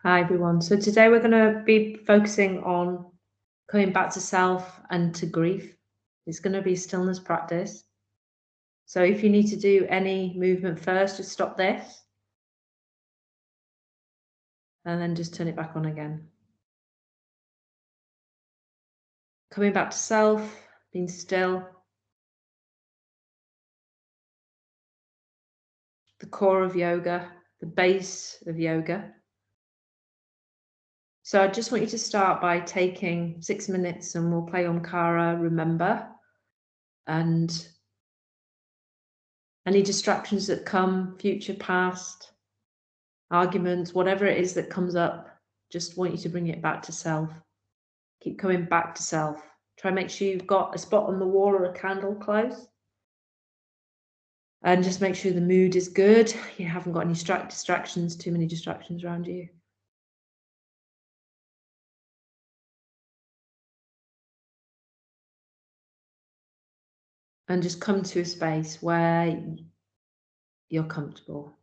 Hi everyone. So today we're going to be focusing on coming back to self and to grief. It's going to be a stillness practice. So if you need to do any movement first, just stop this and then just turn it back on again. Coming back to self, being still. The core of yoga, the base of yoga. So I just want you to start by taking 6 minutes and we'll play Omkara, remember, and any distractions that come, future, past, arguments, whatever it is that comes up, just want you to bring it back to self. Keep coming back to self. Try and make sure you've got a spot on the wall or a candle close. And just make sure the mood is good. You haven't got any distractions, too many distractions around you. And just come to a space where you're comfortable,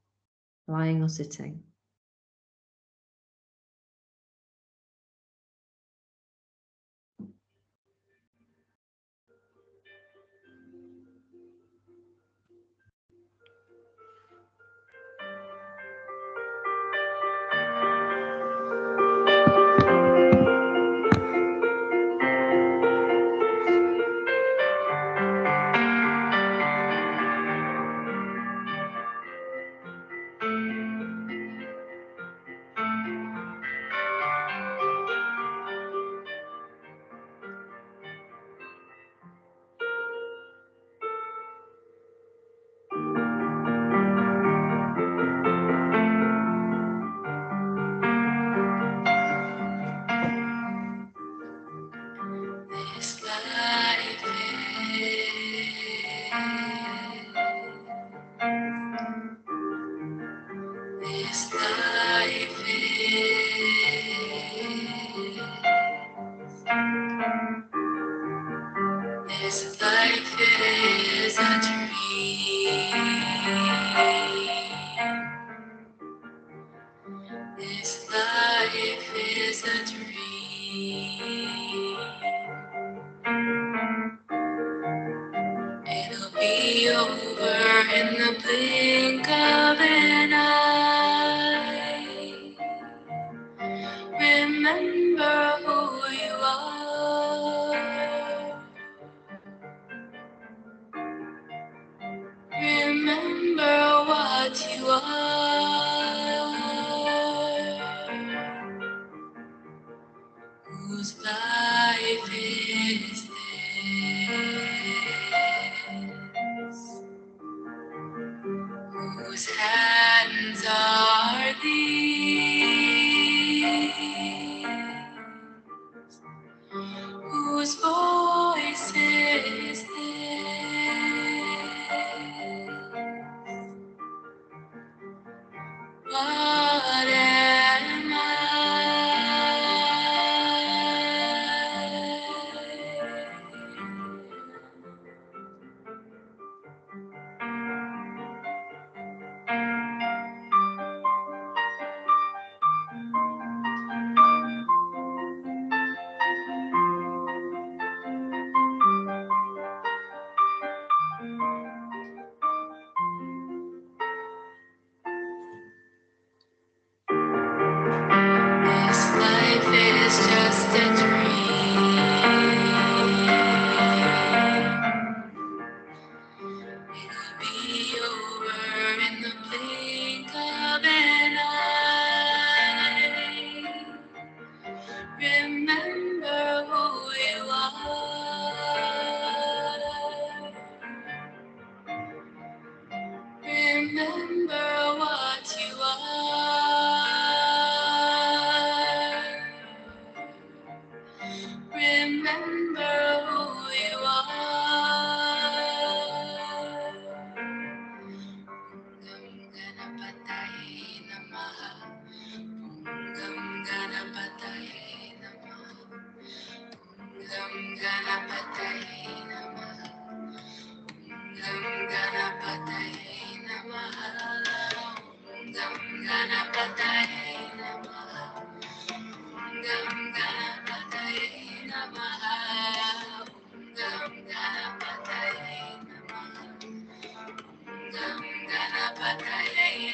lying or sitting.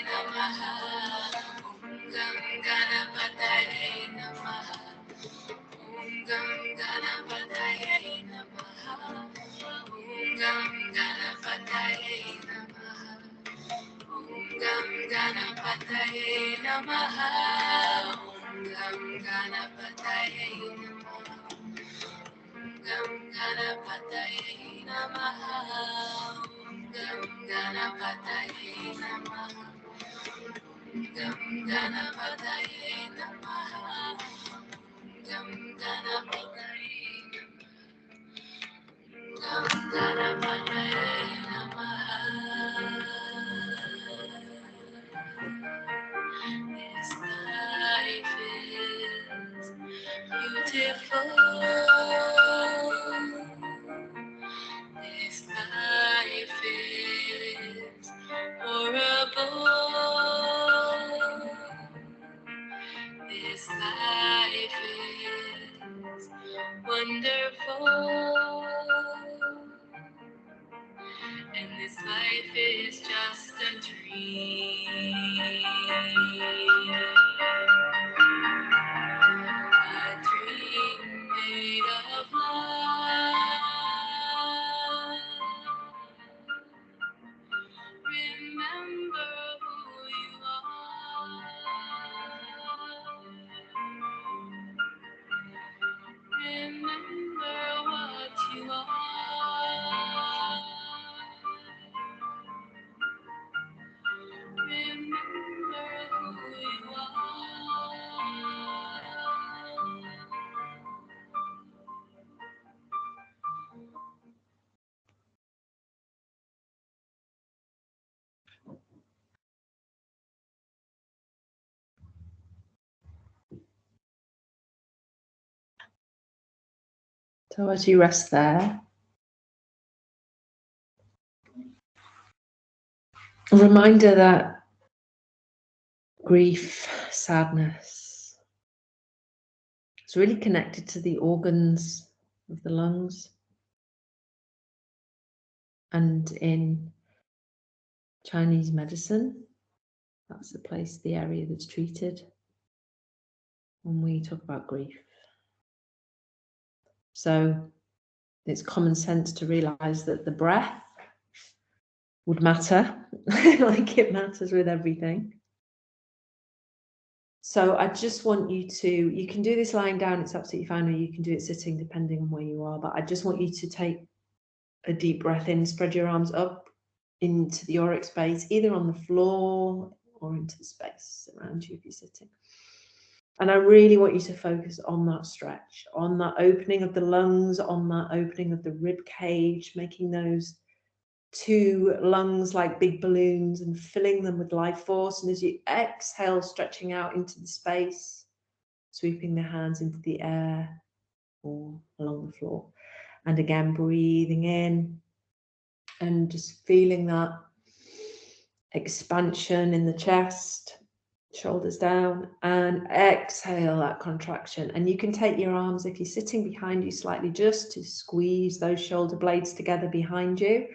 namaha. Om Gam Ganapataye namaha. Om Gam Ganapataye namaha. Om Gam Ganapataye namaha. Om Gam Ganapataye namaha. Om Gam Ganapataye namaha. Om Gam Ganapataye namaha. Om Gam Ganapataye namaha. Om Gam Ganapataye namaha. Om Gam Ganapataye namaha. Om Gam Ganapataye namaha. This life is beautiful. This life is horrible. This life is wonderful. And this life is just a dream. A dream made of love. Remember who you are. Remember what you are. Remember who you are. So as you rest there, a reminder that grief, sadness, is really connected to the organs of the lungs. And in Chinese medicine, that's the place, the area that's treated when we talk about grief. So it's common sense to realize that the breath would matter, like it matters with everything. So I just want you to, you can do this lying down, it's absolutely fine, or you can do it sitting, depending on where you are. But I just want you to take a deep breath in, spread your arms up into the auric space, either on the floor or into the space around you if you're sitting. And I really want you to focus on that stretch, on that opening of the lungs, on that opening of the rib cage, making those two lungs like big balloons and filling them with life force. And as you exhale, stretching out into the space, sweeping the hands into the air or along the floor. And again, breathing in and just feeling that expansion in the chest, shoulders down, and exhale that contraction. And you can take your arms, if you're sitting behind you slightly, just to squeeze those shoulder blades together behind you.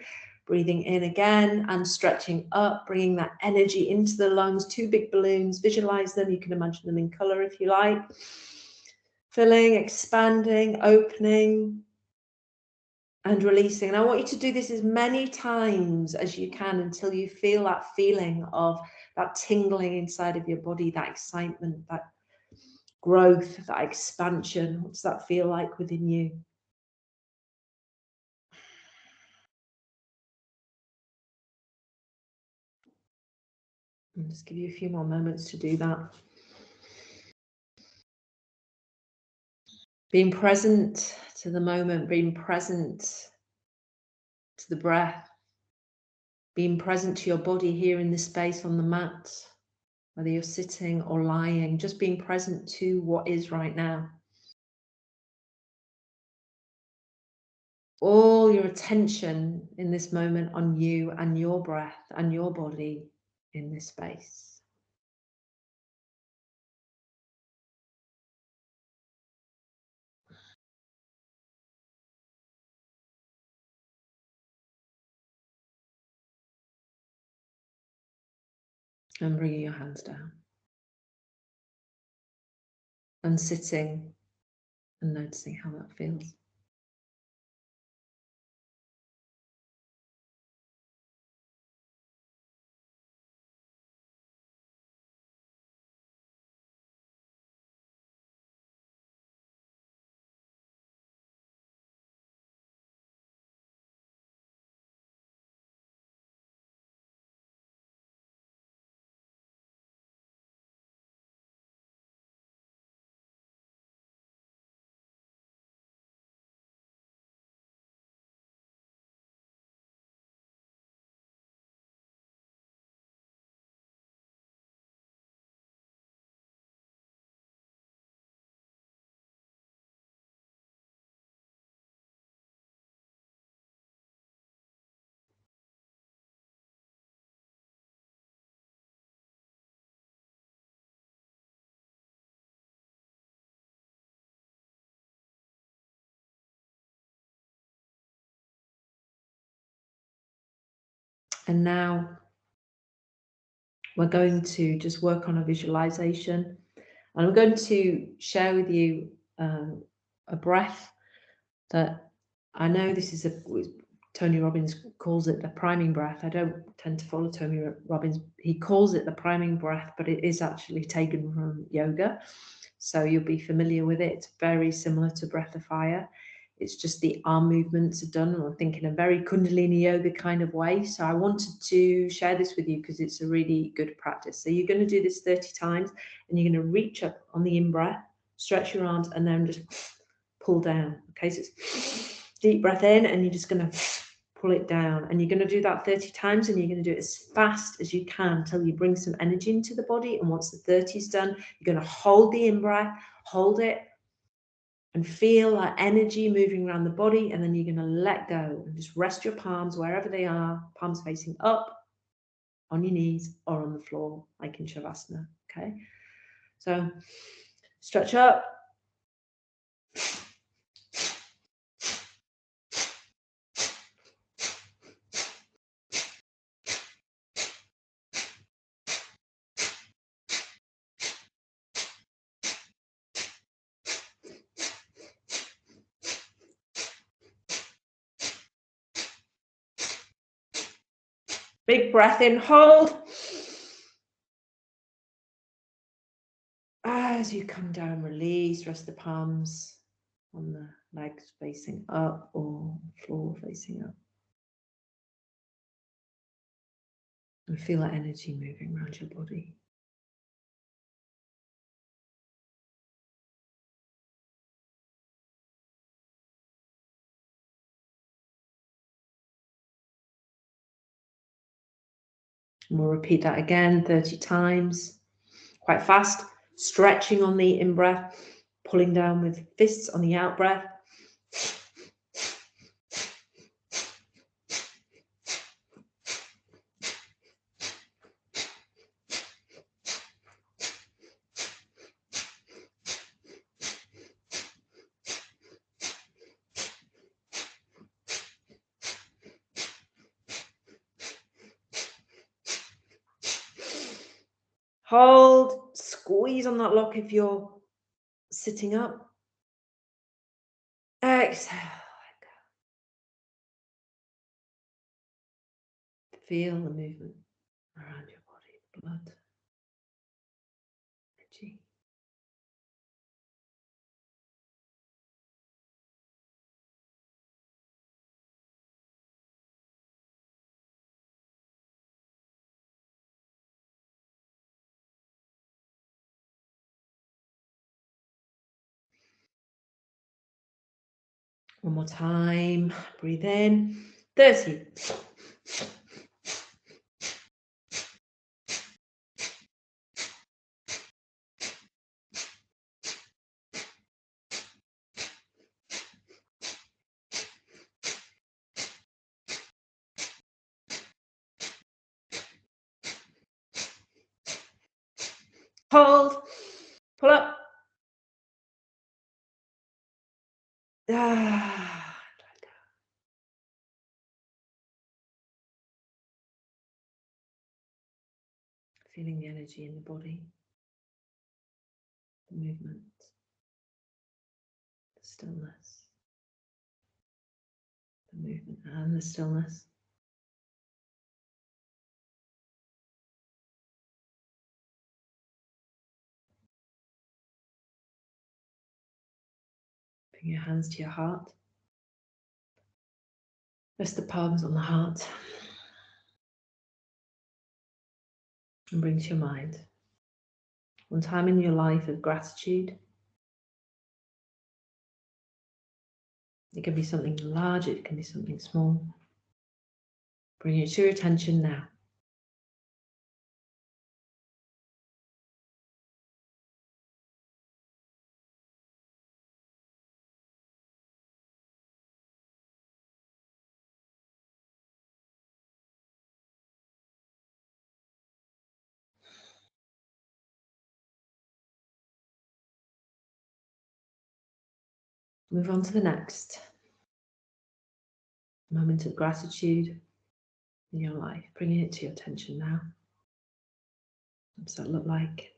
Breathing in again and stretching up, bringing that energy into the lungs, two big balloons, visualize them. You can imagine them in color if you like. Filling, expanding, opening, and releasing. And I want you to do this as many times as you can until you feel that feeling of that tingling inside of your body, that excitement, that growth, that expansion. What does that feel like within you? I'll just give you a few more moments to do that. Being present to the moment, being present to the breath, being present to your body here in this space on the mat, whether you're sitting or lying, just being present to what is right now. All your attention in this moment on you and your breath and your body in this space. And bringing your hands down. And sitting and noticing how that feels. And now we're going to just work on a visualization. And I'm going to share with you a breath that I know this is Tony Robbins calls it the priming breath. I don't tend to follow Tony Robbins. He calls it the priming breath, but it is actually taken from yoga. So you'll be familiar with it. It's very similar to breath of fire. It's just the arm movements are done, I think, in a very Kundalini yoga kind of way. So I wanted to share this with you because it's a really good practice. So you're going to do this 30 times and you're going to reach up on the in-breath, stretch your arms, and then just pull down. Okay, so it's deep breath in and you're just going to pull it down. And you're going to do that 30 times and you're going to do it as fast as you can until you bring some energy into the body. And once the 30 is done, you're going to hold the in-breath, hold it, and feel that energy moving around the body, and then you're going to let go and just rest your palms wherever they are, palms facing up, on your knees or on the floor, like in Shavasana. Okay, so stretch up. Big breath in, hold. As you come down, release, rest the palms on the legs facing up or floor facing up. And feel that energy moving around your body. And we'll repeat that again 30 times, quite fast, stretching on the in-breath, pulling down with fists on the out-breath. Hold, squeeze on that lock if you're sitting up. Exhale. Feel the movement around your body, blood, energy. One more time, breathe in, 30. Hold, pull up. Feeling the energy in the body, the movement, the stillness, the movement and the stillness. Bring your hands to your heart. Rest the palms on the heart. And bring to your mind one time in your life of gratitude. It can be something large, it can be something small. Bring it to your attention now. Move on to the next moment of gratitude in your life. Bringing it to your attention now. What does that look like?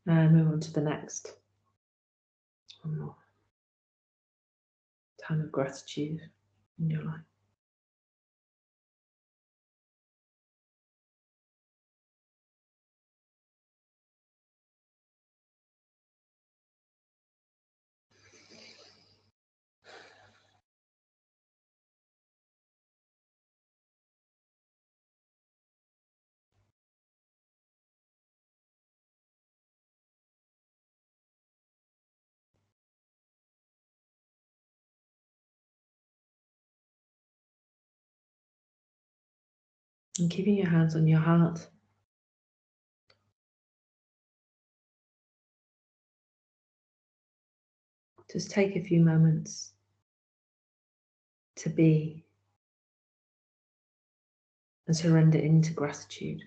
And move on to the next. One more time of gratitude in your life. And keeping your hands on your heart. Just take a few moments to be and surrender into gratitude.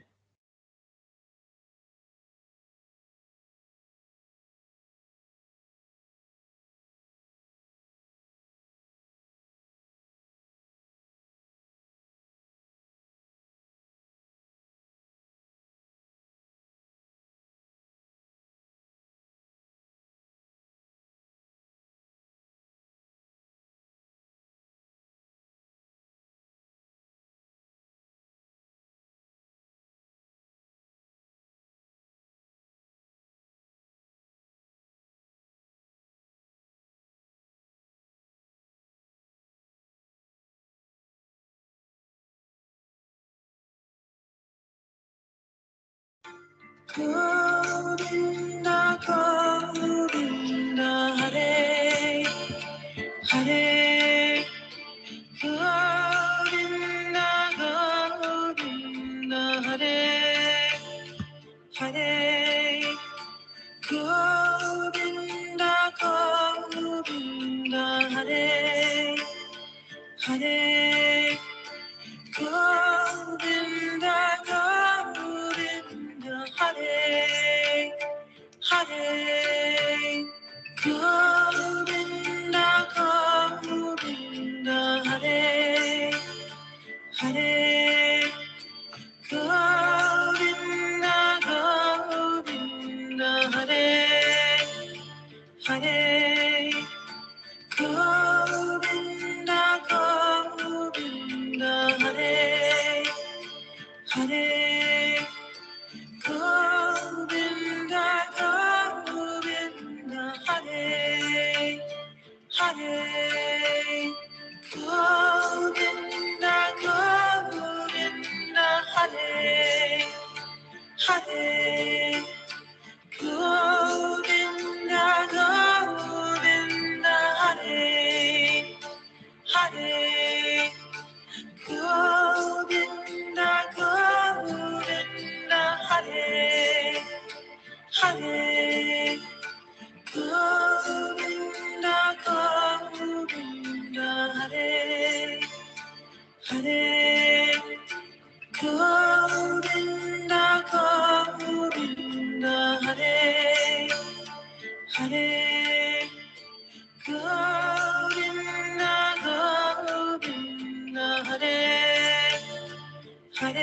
Govinda, Govinda, Hare Hare. Govinda, Govinda, Hare Hare. Govinda, Govinda, Hare Hare. Govinda, Govinda, Hare Hare. Govinda, Govinda, Hare Hare. Govinda, Govinda, Hare Hare. Govinda, Govinda, Hare Hare. Govinda, Govinda, Hare Hare. Govinda, Govinda, Hare Hare. Govinda, Govinda, Hare Hare. Govinda, Govinda, Hare Hare. Govinda, Govinda, Hare Hare Govinda, Govinda, Hare Hare Govinda, Govinda, Hare Hare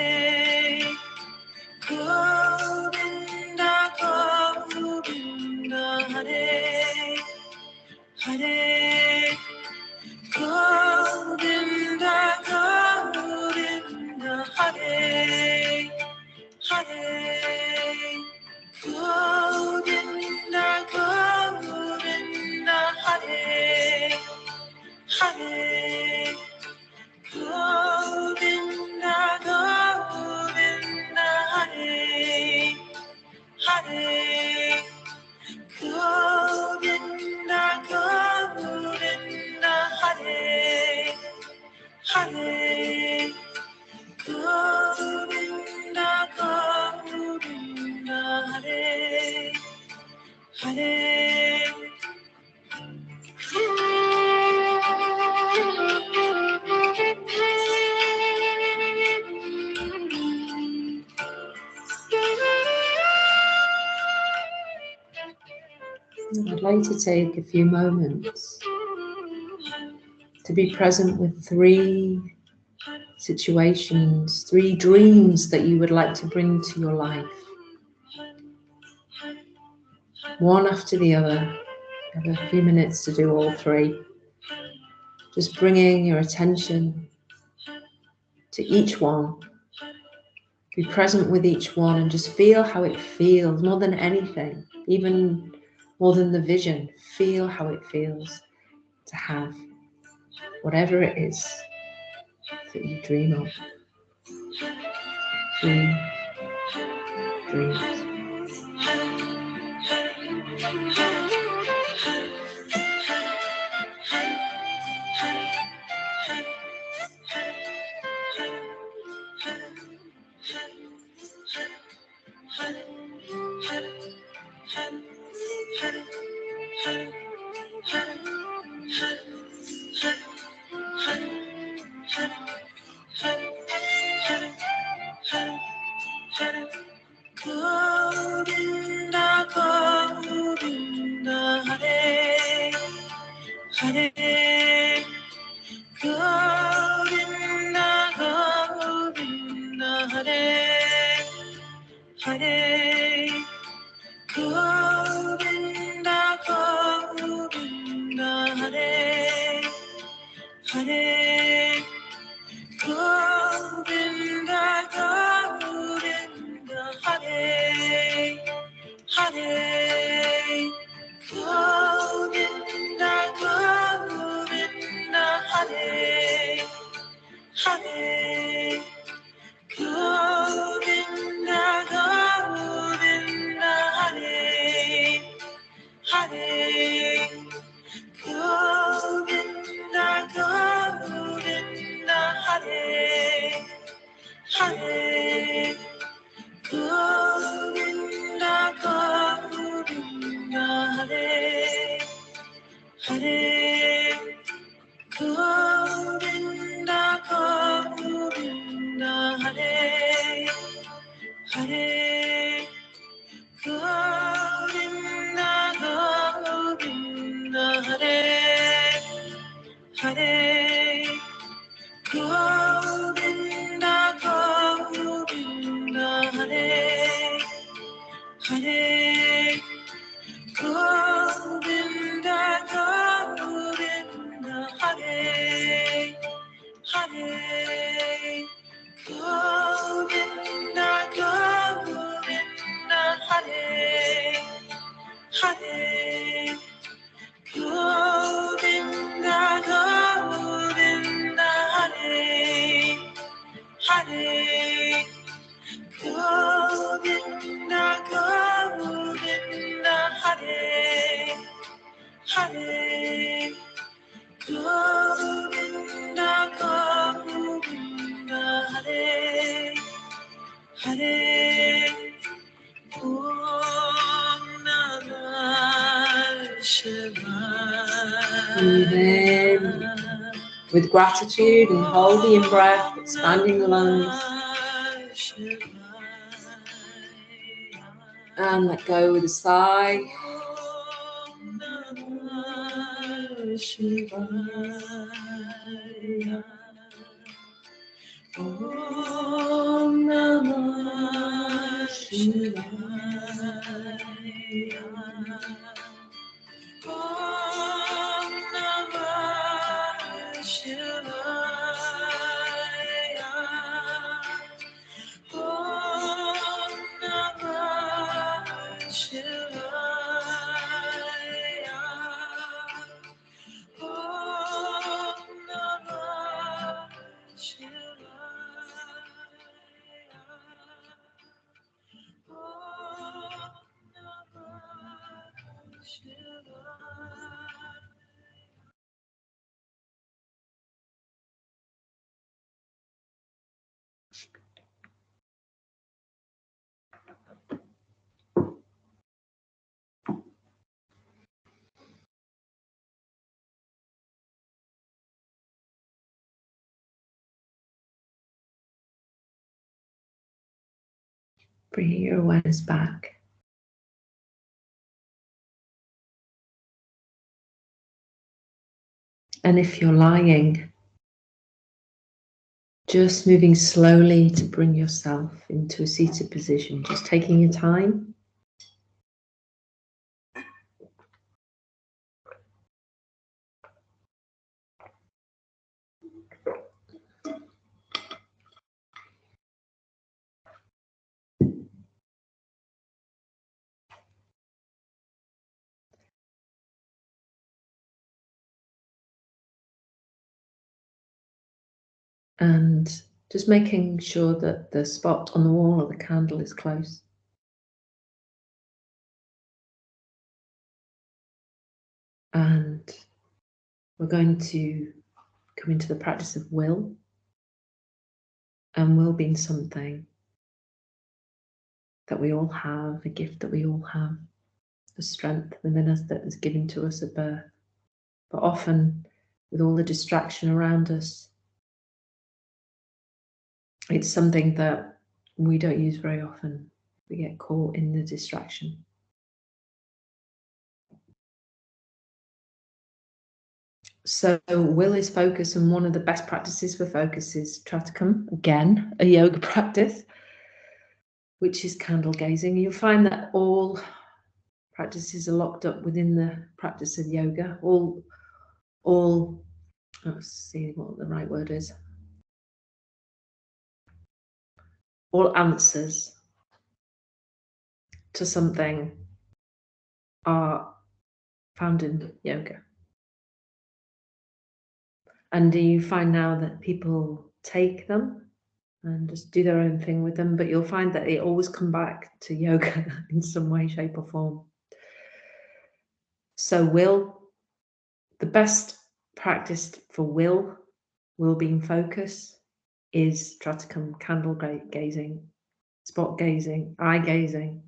Govinda, Govinda, Hare Hare Govinda, Govinda, Hare Hare Govinda, Govinda, Hare Hare Govinda, Govinda, Hare Hare Govinda, Govinda, Hare Hare Govinda, Govinda, Hare Hare. I'd like to take a few moments to be present with 3 situations, 3 dreams that you would like to bring to your life. One after the other. Have a few minutes to do all 3. Just bringing your attention to each one. Be present with each one and just feel how it feels more than anything, even more than the vision. Feel how it feels to have whatever it is that you dream of. 3 dreams. Govinda, Govinda, Hare Hare Govinda, Govinda, Hare Hare Govinda, Govinda, Hare Hare Govinda, Govinda, Hare Hare Govinda, Govinda, Hare Hare Govinda, Govinda, Hare Hare Govinda, Govinda, Hare Hare Govinda, Govinda, Hare Hare Govinda, Govinda, Hare Hare Govinda, Govinda, Hare Hare Govinda, Govinda, Hare Hare Govinda, Govinda, Hare Hare Govinda, Govinda, Hare Hare Govinda, Govinda, Hare Hare Govinda, Govinda, Hare Hare Govinda, Govinda, Hare Hare Om Namah Shivaya. Breathe in with gratitude and hold the in-breath, expanding the lungs. And let go with a sigh. Om Namah Shivaya. Om Namah Shivaya. Om Namah Shivaya. Om Namah Shivaya. Om Namah Shivaya. Bringing your awareness back. And if you're lying, just moving slowly to bring yourself into a seated position, just taking your time. And just making sure that the spot on the wall of the candle is close. And we're going to come into the practice of will. And will being something that we all have, a gift that we all have, the strength within us that is given to us at birth. But often, with all the distraction around us, it's something that we don't use very often. We get caught in the distraction. So will is focus, and one of the best practices for focus is Tratakam, again, a yoga practice, which is candle gazing. You'll find that all practices are locked up within the practice of yoga. Let's see what the right word is. All answers to something are found in yoga. And do you find now that people take them and just do their own thing with them, but you'll find that they always come back to yoga in some way, shape or form. So the best practice for will being focus is Tratakam, candle gazing, spot gazing, eye gazing.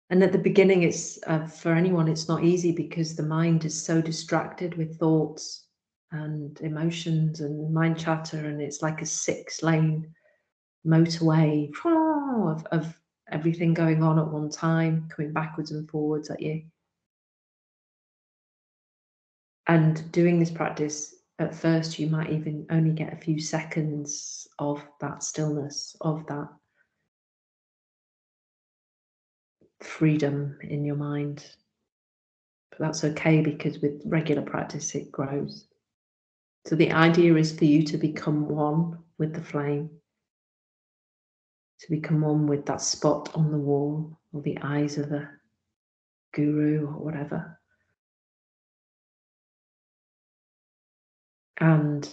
And at the beginning, it's for anyone, it's not easy because the mind is so distracted with thoughts and emotions and mind chatter, and it's like a 6-lane motorway of everything going on at one time, coming backwards and forwards at you. And doing this practice, at first, you might even only get a few seconds of that stillness, of that freedom in your mind. But that's okay, because with regular practice, it grows. So the idea is for you to become one with the flame, to become one with that spot on the wall, or the eyes of a guru or whatever. And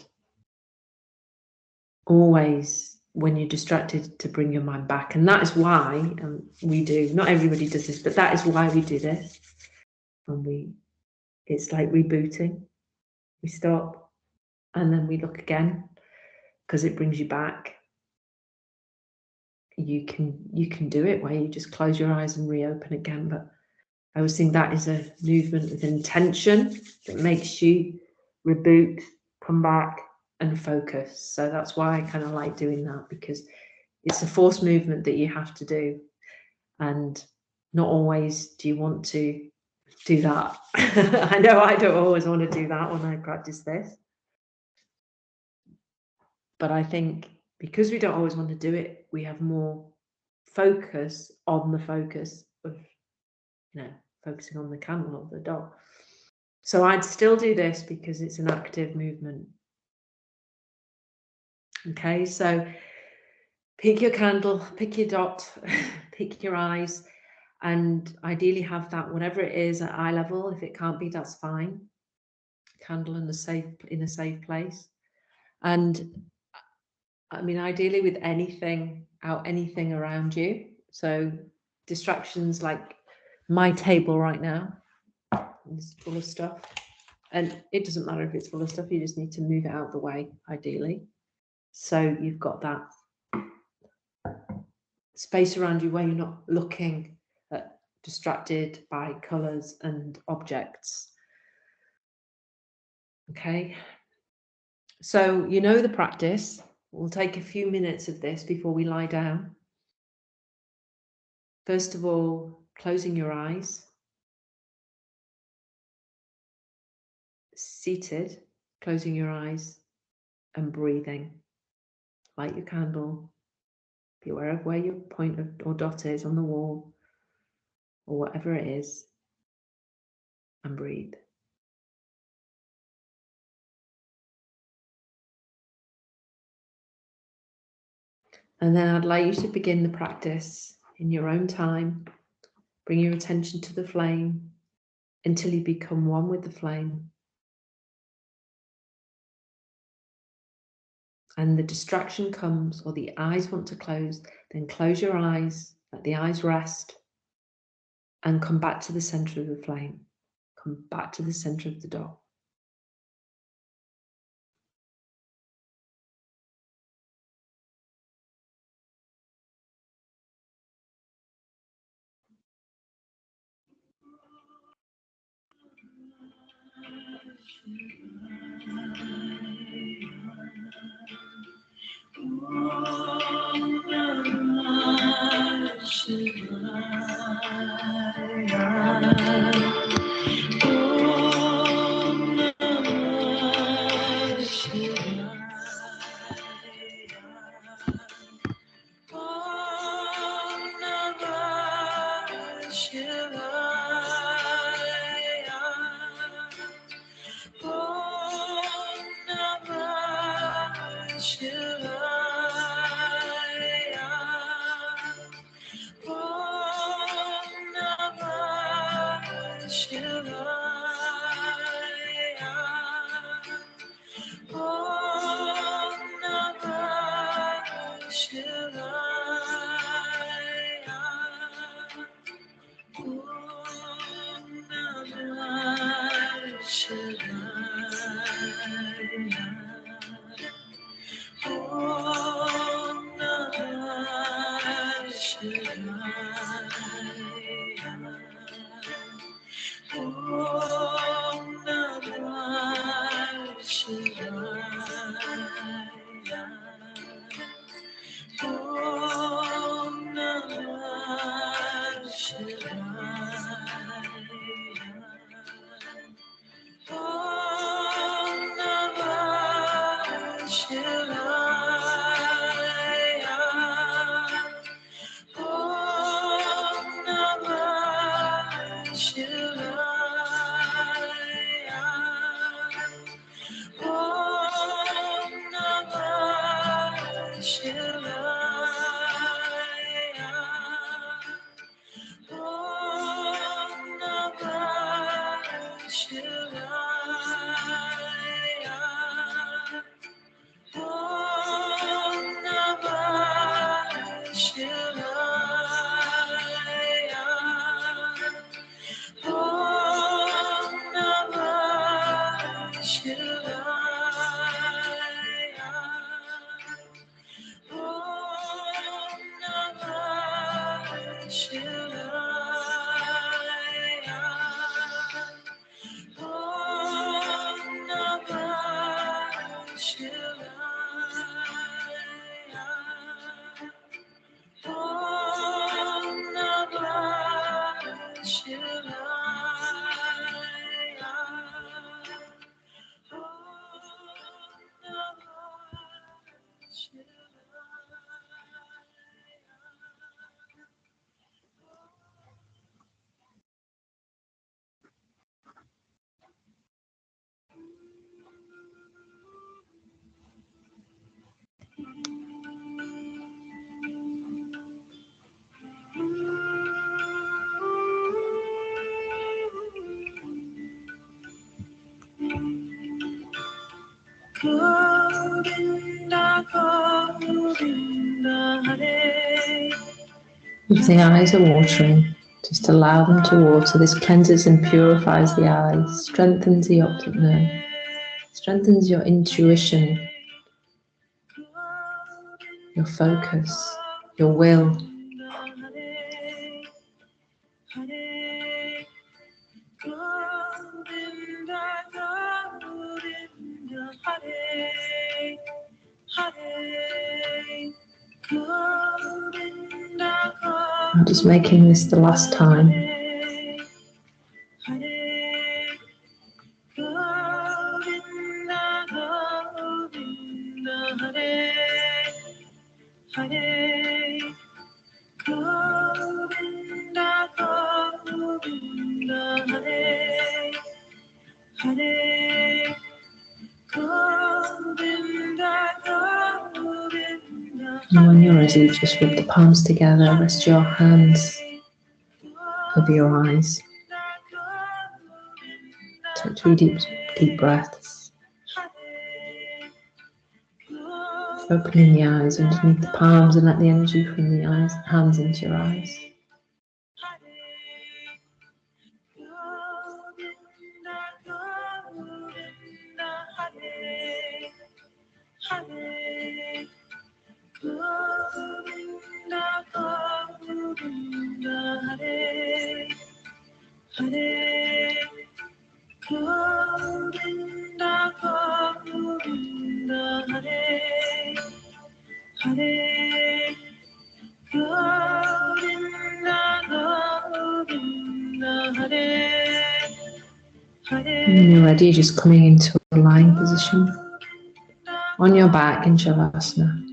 always, when you're distracted, to bring your mind back. And that is why we do, not everybody does this, but that is why we do this. And it's like rebooting. We stop and then we look again, because it brings you back. You can do it where you just close your eyes and reopen again, but I always think that is a movement with intention that makes you reboot, come back and focus. So that's why I kind of like doing that, because it's a forced movement that you have to do. And not always do you want to do that. I know I don't always want to do that when I practice this. But I think because we don't always want to do it, we have more focus on the focus of, focusing on the candle or the dot. So I'd still do this because it's an active movement. Okay, so pick your candle, pick your dot, pick your eyes, and ideally have that, whatever it is, at eye level. If it can't be, that's fine. Candle in a safe place. And I mean, ideally with anything around you. So distractions like my table right now is full of stuff. And it doesn't matter if it's full of stuff, you just need to move it out of the way, ideally. So you've got that space around you where you're not looking distracted by colours and objects. Okay, so you know the practice. We'll take a few minutes of this before we lie down. First of all, closing your eyes. Seated, closing your eyes and breathing. Light your candle. Be aware of where your point or dot is on the wall or whatever it is, and breathe. And then I'd like you to begin the practice in your own time. Bring your attention to the flame until you become one with the flame. And the distraction comes, or the eyes want to close, then close your eyes, let the eyes rest, and come back to the center of the flame. Come back to the center of the dot. If the eyes are watering, just allow them to water. This cleanses and purifies the eyes, strengthens the optic nerve, strengthens your intuition, your focus, your will. I'm just making this the last time. And when you're ready, just rub the palms together, rest your hands over your eyes. Take 3 deep breaths. Opening the eyes underneath the palms and let the energy from the hands into your eyes. And when you're ready, just coming into a lying position on your back in Shavasana.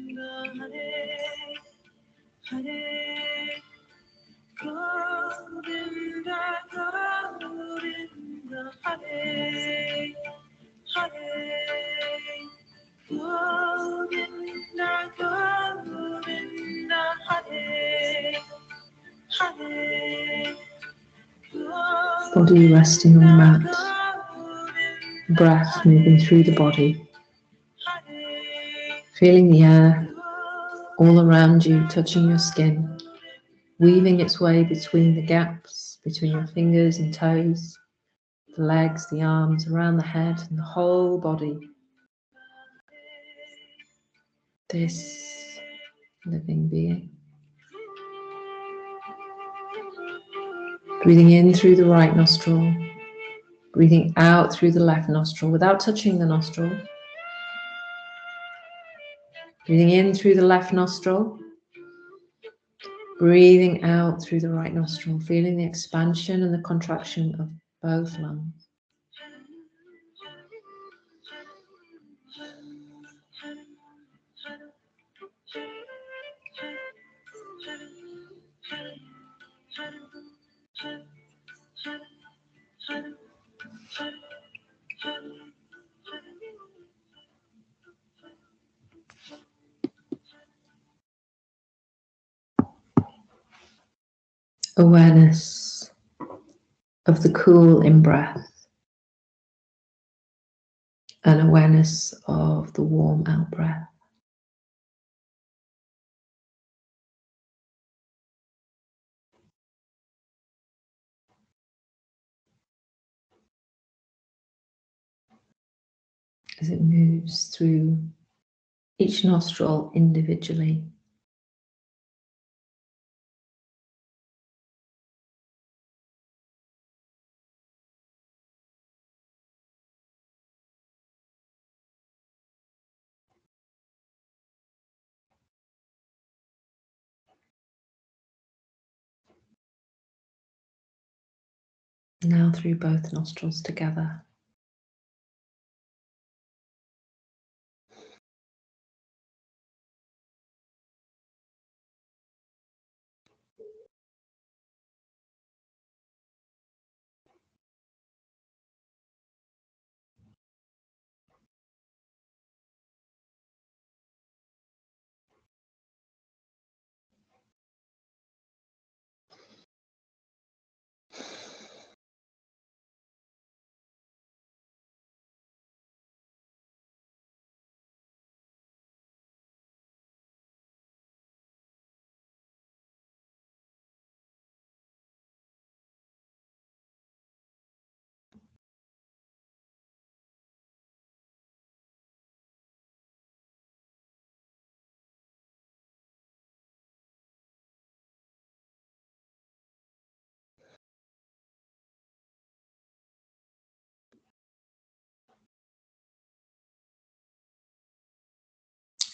Body resting on the mat, breath moving through the body, feeling the air all around you, touching your skin, weaving its way between the gaps, between your fingers and toes, the legs, the arms, around the head and the whole body. This living being. Breathing in through the right nostril, breathing out through the left nostril without touching the nostril. Breathing in through the left nostril, breathing out through the right nostril, feeling the expansion and the contraction of both lungs. Awareness of the cool in-breath and awareness of the warm out-breath. As it moves through each nostril individually. Now through both nostrils together.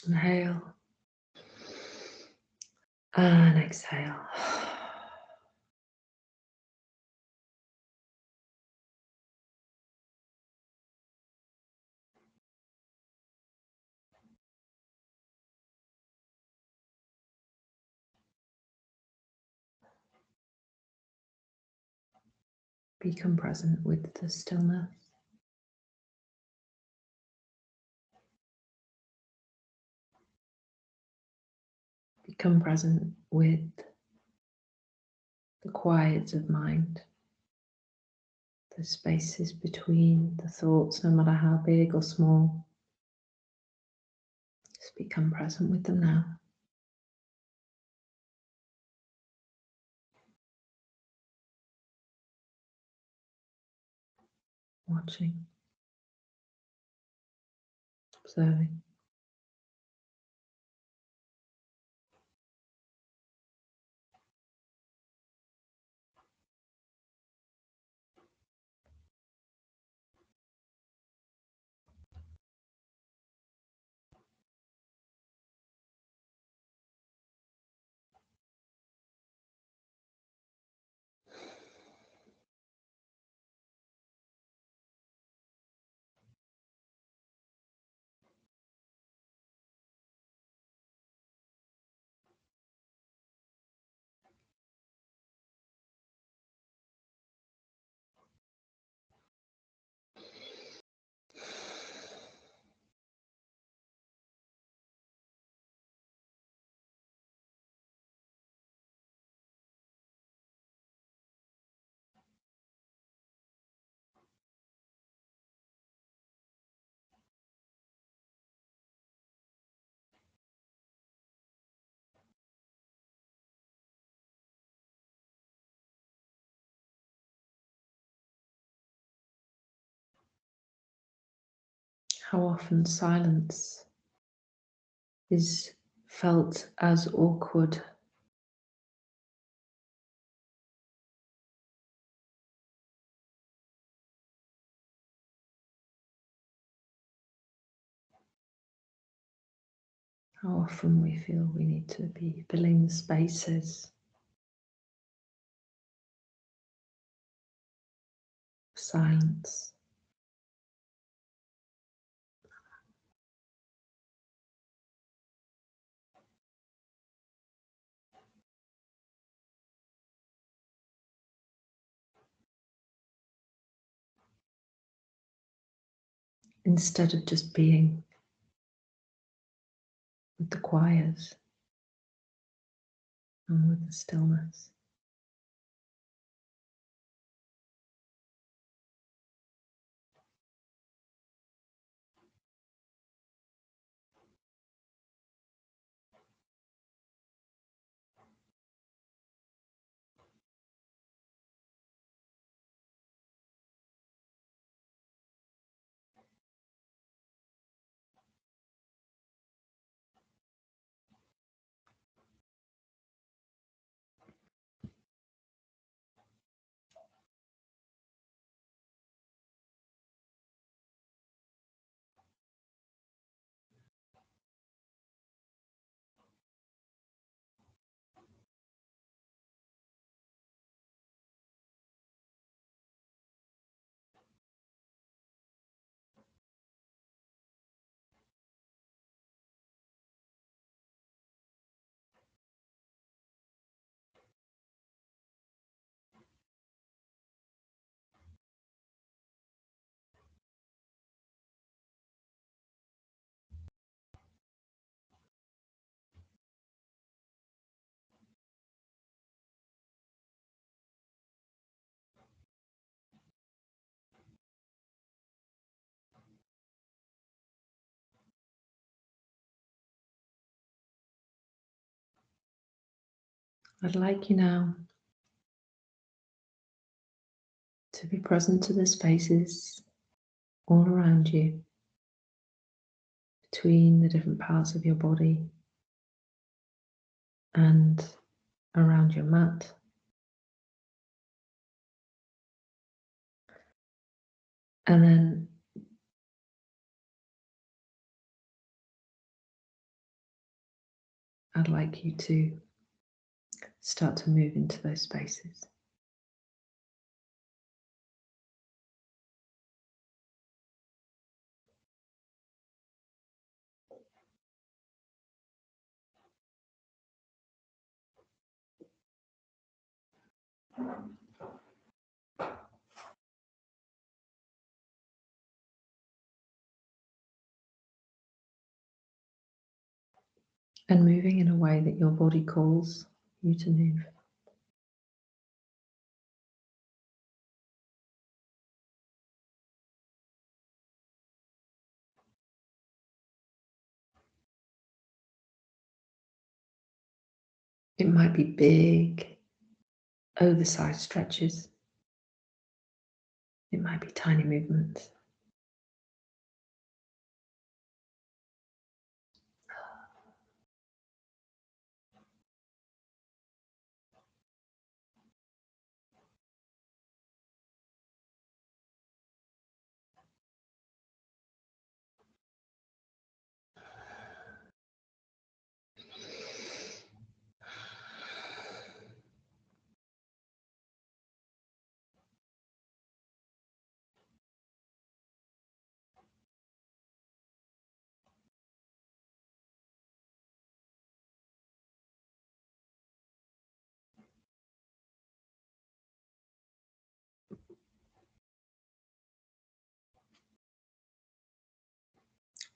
Inhale and exhale. Become present with the stillness. Become present with the quiet of mind, the spaces between the thoughts, no matter how big or small. Just become present with them now. Watching, observing. How often silence is felt as awkward. How often we feel we need to be filling the spaces of silence. Instead of just being with the quiet and with the stillness. I'd like you now to be present to the spaces all around you, between the different parts of your body and around your mat. And then I'd like you to start to move into those spaces. And moving in a way that your body calls you to move. It might be big, oversized stretches. It might be tiny movements.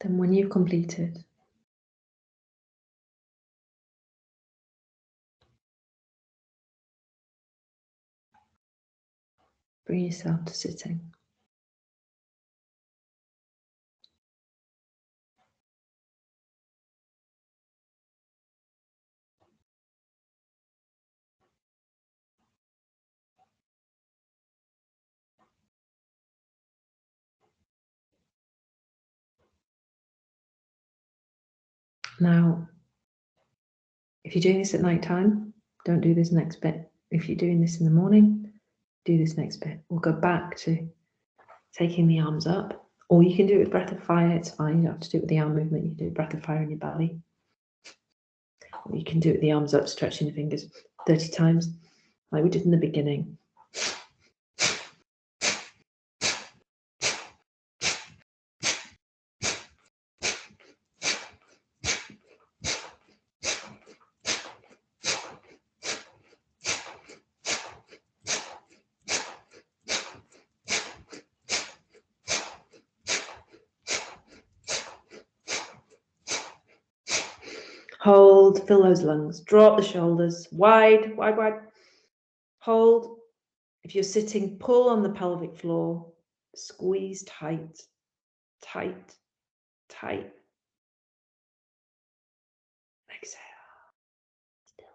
Then when you've completed, bring yourself to sitting. Now, if you're doing this at night time, don't do this next bit. If you're doing this in the morning, do this next bit. We'll go back to taking the arms up, or you can do it with breath of fire. It's fine. You don't have to do it with the arm movement. You can do breath of fire in your belly. Or you can do it with the arms up, stretching the fingers 30 times, like we did in the beginning. Hold, fill those lungs, drop the shoulders, wide, wide, wide. Hold. If you're sitting, pull on the pelvic floor, squeeze tight, tight, tight. Exhale. Still.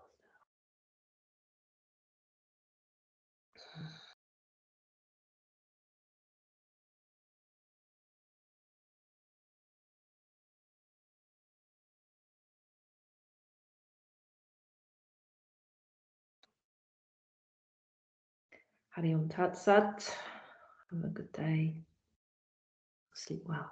Hari Om Tat Sat. Have a good day. Sleep well.